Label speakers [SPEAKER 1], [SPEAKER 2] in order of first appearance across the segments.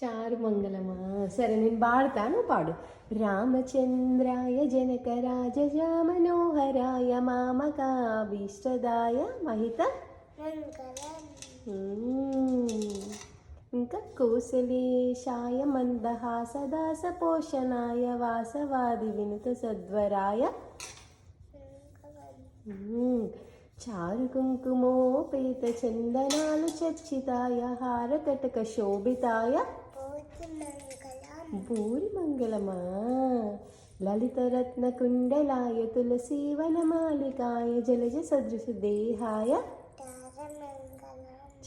[SPEAKER 1] చారు మంగళమా. సరే నేను పాడతాను, పాడు. రామచంద్రాయ జనకరాజ మనోహరాయ మామకాభీష్టదాయ మహిత. ఇంకా కౌసలేశాయ మందహాసదాస పోషణాయ వాసవాది వినుత సద్వరాయ. చారు కుంకుమోపేత చందనాలు చర్చితాయ హారకటక శోభితాయ భూరి మంగళమా. లలితరత్న కుండలాయ తులసీవనమాలికాయ జలజ సదృశ దేహాయ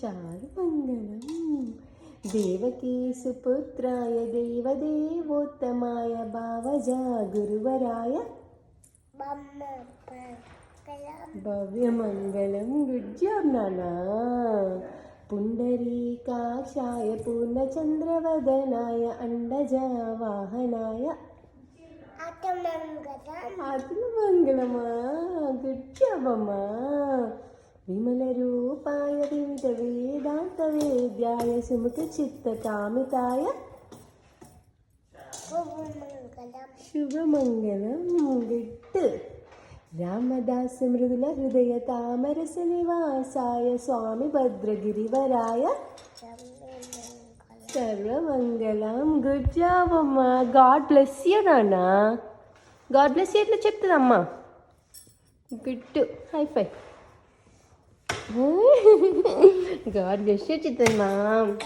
[SPEAKER 1] చారు మంగళం. దేవకీ సుపుత్రాయ దేవదేవోత్తమాయ భావజా గురువరాయ భవ్యమంగళం. గుడ్ జాబ్ నానా. పుండరీకాక్షాయ పూర్ణచంద్రవదనాయ అండజవాహనాయ ఆత్మమంగళమా. గుడ్ జాబ్ అమ్మా. విమల రూపాయ వివిధ వేదాంత వేద్యాయ సుముఖ చిత్త కామితాయ శుభమంగళం. గుడ్. రామదాస మృదుల హృదయ తామరస నివాసాయ స్వామి భద్రగిరివరాయ సర్వమంగళం. గుడ్ జాబ్ అమ్మా. గాడ్ బ్లెస్ యూ నాన్న. గాడ్ బ్లెస్ యూ ఎట్లా చెప్తుందమ్మా? Good. High five. God bless you చిత్తమ్మా.